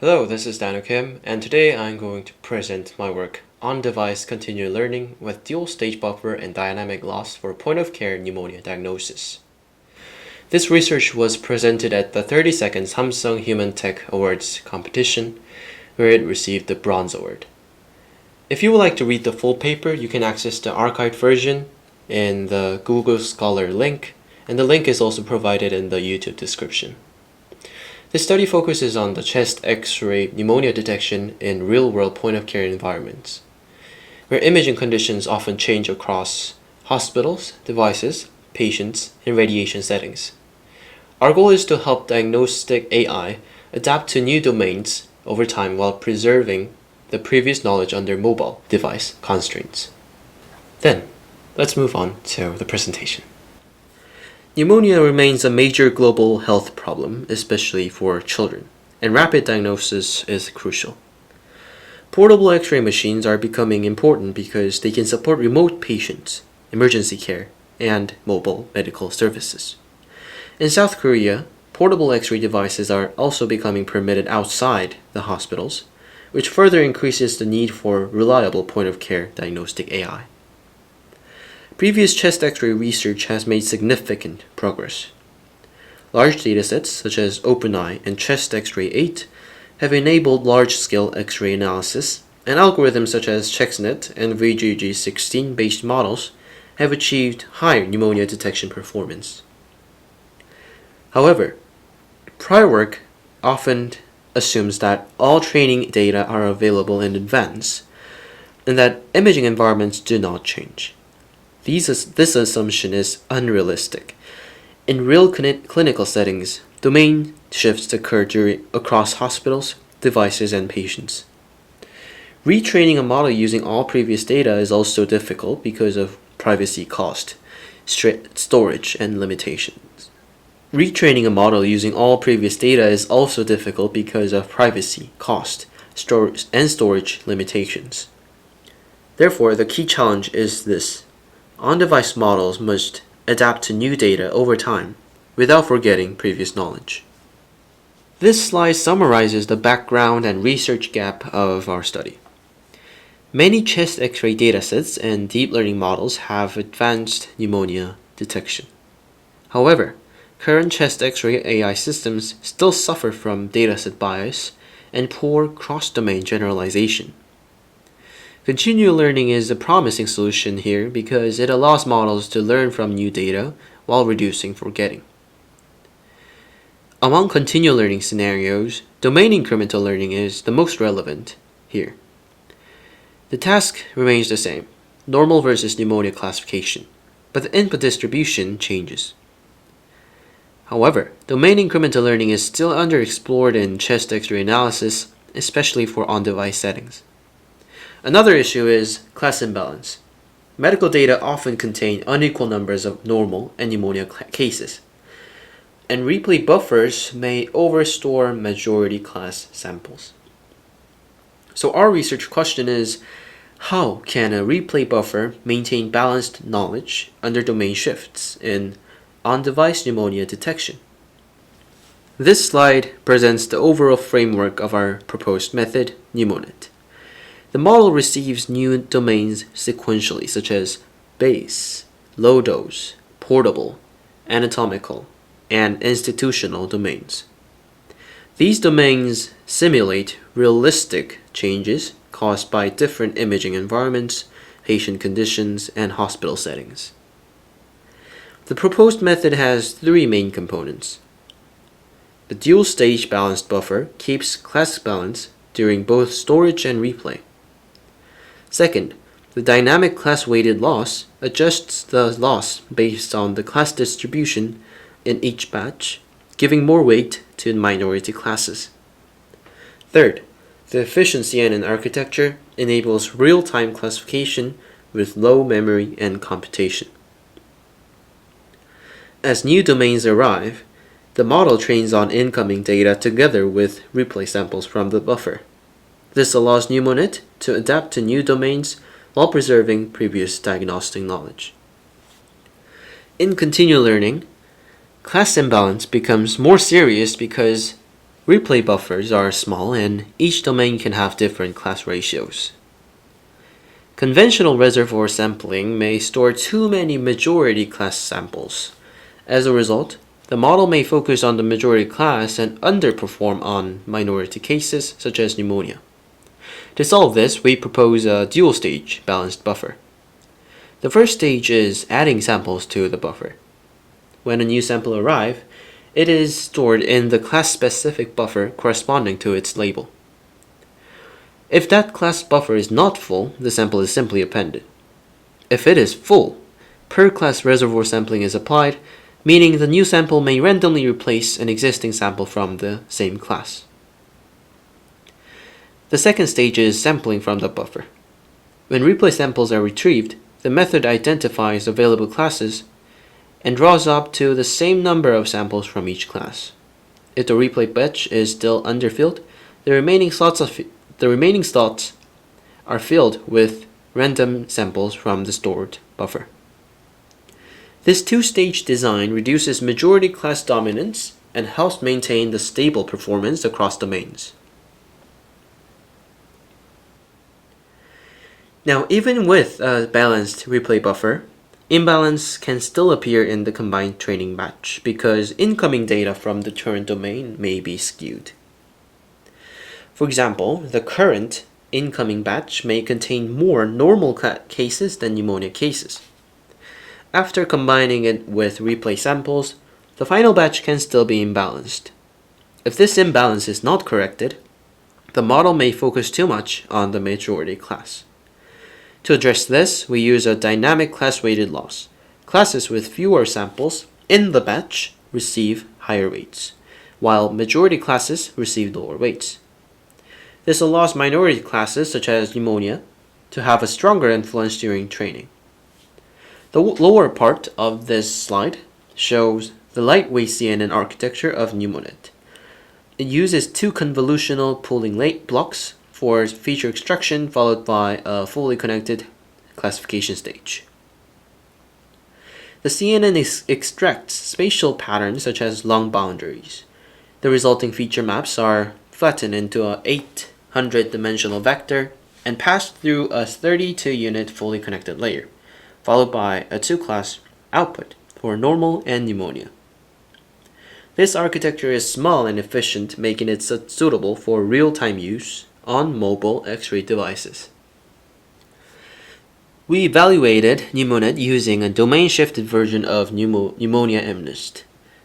Hello, this is Danu Kim, and today I'm going to present my work on-device continual learning with dual-stage buffer and dynamic loss for point-of-care pneumonia diagnosis. This research was presented at the 32nd Samsung Humantech Awards competition, where it received the Bronze Award. If you would like to read the full paper, you can access the archived version in the Google Scholar link, and the link is also provided in the YouTube description. This study focuses on the chest X-ray pneumonia detection in real-world point-of-care environments, where imaging conditions often change across hospitals, devices, patients, and radiation settings. Our goal is to help diagnostic AI adapt to new domains over time while preserving the previous knowledge under mobile device constraints. Then, let's move on to the presentation. Pneumonia remains a major global health problem, especially for children, and rapid diagnosis is crucial. Portable X-ray machines are becoming important because they can support remote patients, emergency care, and mobile medical services. In South Korea, portable X-ray devices are also becoming permitted outside the hospitals, which further increases the need for reliable point-of-care diagnostic AI. Previous chest X-ray research has made significant progress. Large datasets such as OpenEye and Chest X-ray 8 have enabled large-scale X-ray analysis, and algorithms such as CheckNet and VGG16 based models have achieved higher pneumonia detection performance. However, prior work often assumes that all training data are available in advance, and that imaging environments do not change. This assumption is unrealistic. In real clinical settings, domain shifts occur across hospitals, devices, and patients. Retraining a model using all previous data is also difficult because of privacy cost, storage, and limitations. Retraining a model using all previous data is also difficult because of privacy, cost, storage, and storage limitations. Therefore, the key challenge is this. On-device models must adapt to new data over time without forgetting previous knowledge. This slide summarizes the background and research gap of our study. Many chest X-ray datasets and deep learning models have advanced pneumonia detection. However, current chest X-ray AI systems still suffer from dataset bias and poor cross-domain generalization. Continual learning is a promising solution here because it allows models to learn from new data while reducing forgetting. Among continual learning scenarios, domain incremental learning is the most relevant here. The task remains the same, normal versus pneumonia classification, but the input distribution changes. However, domain incremental learning is still underexplored in chest X-ray analysis, especially for on-device settings. Another issue is class imbalance. Medical data often contain unequal numbers of normal and pneumonia cases, and replay buffers may overstore majority class samples. So our research question is, how can a replay buffer maintain balanced knowledge under domain shifts in on-device pneumonia detection? This slide presents the overall framework of our proposed method, PneumoNet. The model receives new domains sequentially, such as base, low dose, portable, anatomical, and institutional domains. These domains simulate realistic changes caused by different imaging environments, patient conditions, and hospital settings. The proposed method has three main components. The dual-stage balanced buffer keeps class balance during both storage and replay. Second, the dynamic class-weighted loss adjusts the loss based on the class distribution in each batch, giving more weight to minority classes. Third, the efficiency and architecture enables real-time classification with low memory and computation. As new domains arrive, the model trains on incoming data together with replay samples from the buffer. This allows PneumoNet to adapt to new domains while preserving previous diagnostic knowledge. In continual learning, class imbalance becomes more serious because Replay buffers are small and each domain can have different class ratios. Conventional reservoir sampling may store too many majority class samples. As a result, the model may focus on the majority class and underperform on minority cases such as pneumonia. To solve this, we propose a dual-stage balanced buffer. The first stage is adding samples to the buffer. When a new sample arrives, it is stored in the class-specific buffer corresponding to its label. If that class buffer is not full, the sample is simply appended. If it is full, per-class reservoir sampling is applied, meaning the new sample may randomly replace an existing sample from the same class. The second stage is sampling from the buffer. When replay samples are retrieved, the method identifies available classes and draws up to the same number of samples from each class. If the replay batch is still underfilled, the remaining slots are filled with random samples from the stored buffer. This two-stage design reduces majority class dominance and helps maintain the stable performance across domains. Now, even with a balanced replay buffer, imbalance can still appear in the combined training batch because incoming data from the current domain may be skewed. For example, the current incoming batch may contain more normal cases than pneumonia cases. After combining it with replay samples, the final batch can still be imbalanced. If this imbalance is not corrected, the model may focus too much on the majority class. To address this, we use a dynamic class-weighted loss. Classes with fewer samples in the batch receive higher weights, while majority classes receive lower weights. This allows minority classes, such as pneumonia, to have a stronger influence during training. The lower part of this slide shows the lightweight CNN architecture of PneumoNet. It uses two convolutional pooling blocks for feature extraction followed by a fully connected classification stage. The CNN extracts spatial patterns such as lung boundaries. The resulting feature maps are flattened into an 800-dimensional vector and passed through a 32-unit fully connected layer, followed by a two-class output for normal and pneumonia. This architecture is small and efficient, making it suitable for real-time use on mobile X-ray devices. We evaluated PneumoNet using a domain-shifted version of Pneumonia MNIST.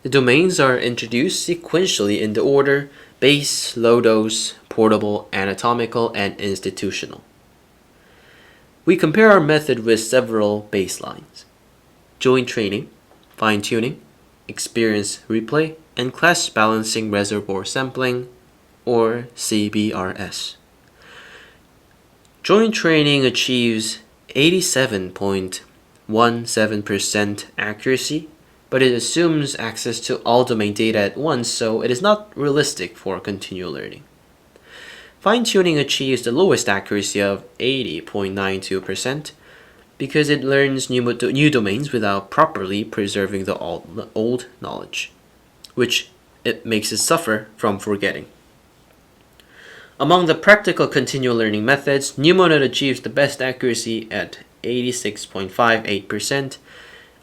The domains are introduced sequentially in the order base, low dose, portable, anatomical, and institutional. We compare our method with several baselines: joint training, fine-tuning, experience replay, and class balancing reservoir sampling, or CBRS. Joint training achieves 87.17% accuracy, but it assumes access to all domain data at once, so it is not realistic for continual learning. Fine-tuning achieves the lowest accuracy of 80.92% because it learns new domains without properly preserving the old knowledge, which it makes it suffer from forgetting. Among the practical continual learning methods, PneumoNet achieves the best accuracy at 86.58%,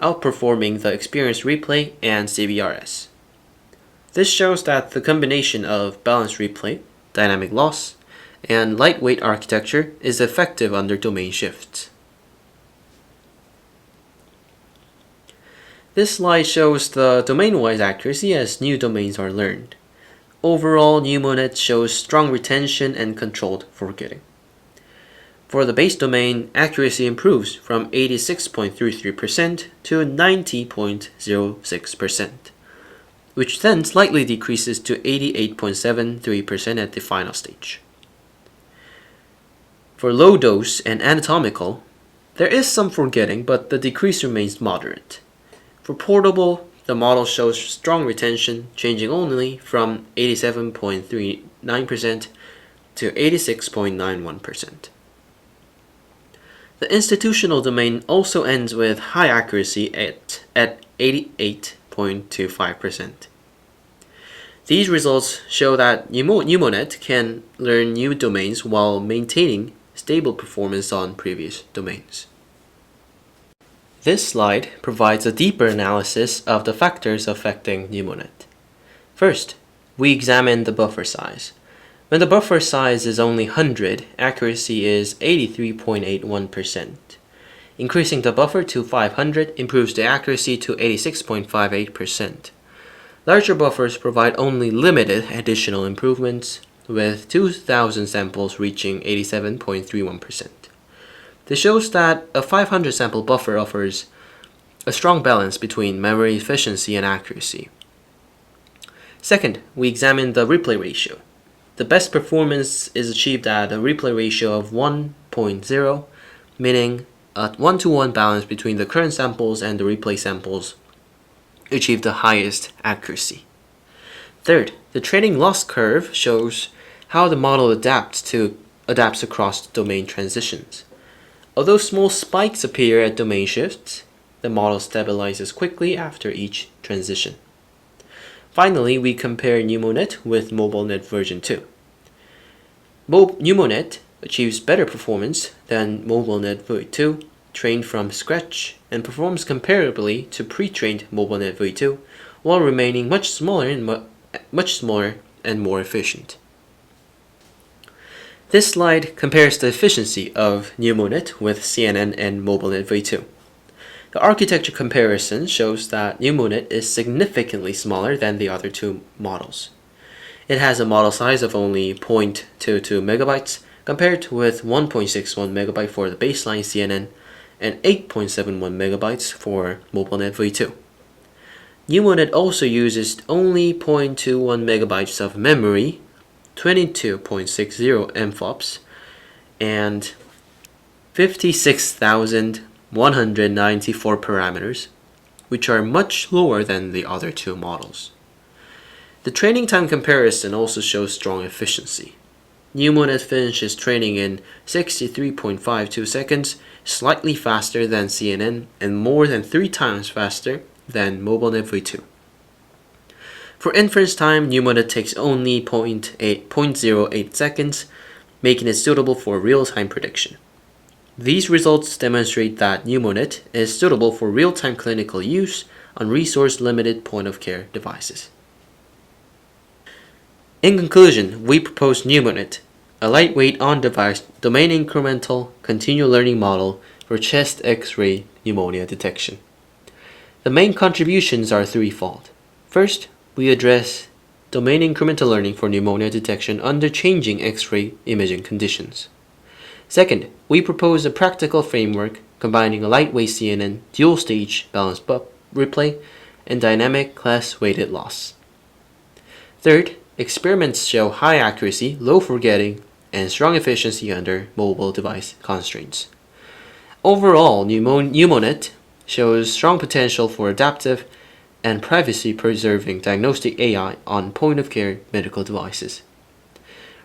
outperforming the experience replay and CBRS. This shows that the combination of balanced replay, dynamic loss, and lightweight architecture is effective under domain shifts. This slide shows the domain-wise accuracy as new domains are learned. Overall, PneumoNet shows strong retention and controlled forgetting. For the base domain, accuracy improves from 86.33% to 90.06%, which then slightly decreases to 88.73% at the final stage. For low dose and anatomical, there is some forgetting, but the decrease remains moderate. For portable, the model shows strong retention, changing only from 87.39% to 86.91%. The institutional domain also ends with high accuracy at 88.25%. These results show that PneumoNet can learn new domains while maintaining stable performance on previous domains. This slide provides a deeper analysis of the factors affecting PneumoNet. First, we examine the buffer size. When the buffer size is only 100, accuracy is 83.81%. Increasing the buffer to 500 improves the accuracy to 86.58%. Larger buffers provide only limited additional improvements, with 2,000 samples reaching 87.31%. This shows that a 500 sample buffer offers a strong balance between memory efficiency and accuracy. Second, we examine the replay ratio. The best performance is achieved at a replay ratio of 1.0, meaning a 1-to-1 balance between the current samples and the replay samples achieve the highest accuracy. Third, the training loss curve shows how the model adapts across domain transitions. Although small spikes appear at domain shifts, the model stabilizes quickly after each transition. Finally, we compare PneumoNet with MobileNet version 2. PneumoNet achieves better performance than MobileNet v2, trained from scratch, and performs comparably to pre-trained MobileNet v2, while remaining much smaller and more efficient. This slide compares the efficiency of PneumoNet with CNN and MobileNet v2. The architecture comparison shows that PneumoNet is significantly smaller than the other two models. It has a model size of only 0.22 megabytes, compared with 1.61 megabyte for the baseline CNN and 8.71 megabytes for MobileNet v2. PneumoNet also uses only 0.21 megabytes of memory, 22.60 MFLOPS, and 56,194 parameters, which are much lower than the other two models. The training time comparison also shows strong efficiency. PneumoNet finishes training in 63.52 seconds, slightly faster than CNN and more than 3 times faster than MobileNet v2. For inference time, PneumoNet takes only 0.08 seconds, making it suitable for real-time prediction. These results demonstrate that PneumoNet is suitable for real-time clinical use on resource-limited point-of-care devices. In conclusion, we propose PneumoNet, a lightweight on-device domain incremental continual learning model for chest X-ray pneumonia detection. The main contributions are threefold. First, we address domain incremental learning for pneumonia detection under changing X-ray imaging conditions. Second, we propose a practical framework combining a lightweight CNN, dual-stage balanced replay, and dynamic class-weighted loss. Third, experiments show high accuracy, low forgetting, and strong efficiency under mobile device constraints. Overall, PneumoNet shows strong potential for adaptive and privacy-preserving diagnostic AI on point-of-care medical devices.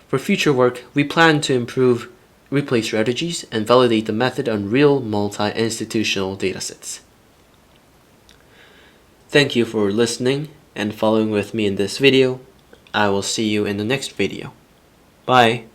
For future work, we plan to improve replay strategies and validate the method on real multi-institutional datasets. Thank you for listening and following with me in this video. I will see you in the next video. Bye!